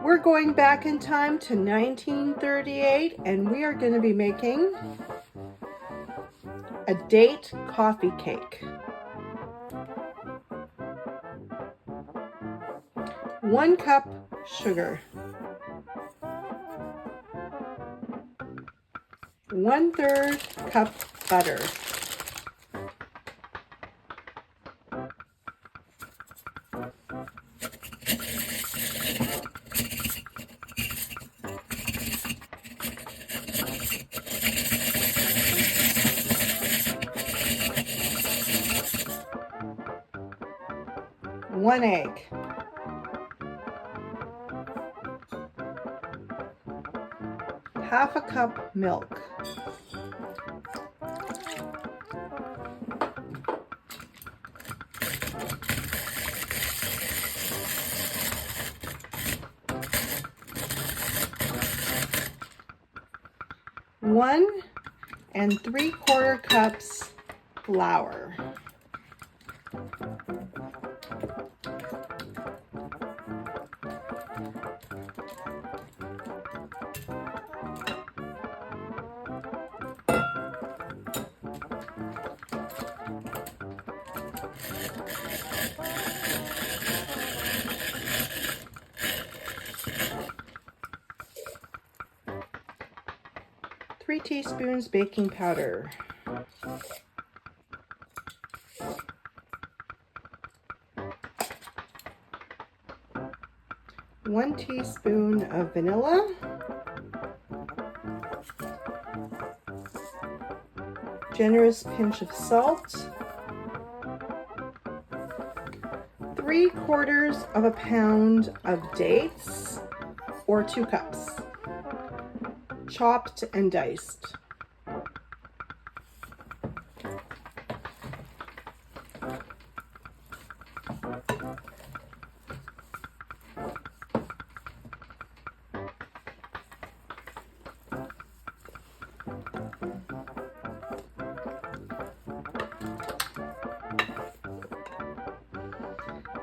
We're going back in time to 1938 and we are going to be making a date coffee cake. 1 cup sugar, 1/3 cup butter, 1 egg, 1/2 cup milk, 1 3/4 cups flour, 3 teaspoons baking powder, 1 teaspoon of vanilla, generous pinch of salt, 3/4 of a pound of dates, or 2 cups, chopped and diced.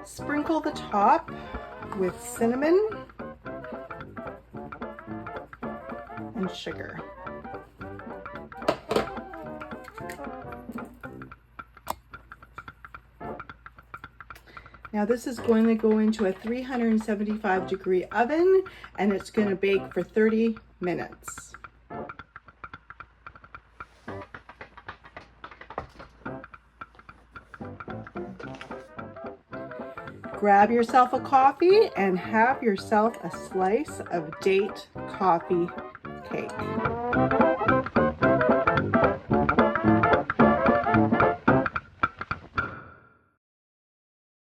Sprinkle the top with cinnamon and sugar. Now this is going to go into a 375-degree oven and it's going to bake for 30 minutes. Grab yourself a coffee and have yourself a slice of date coffee cake.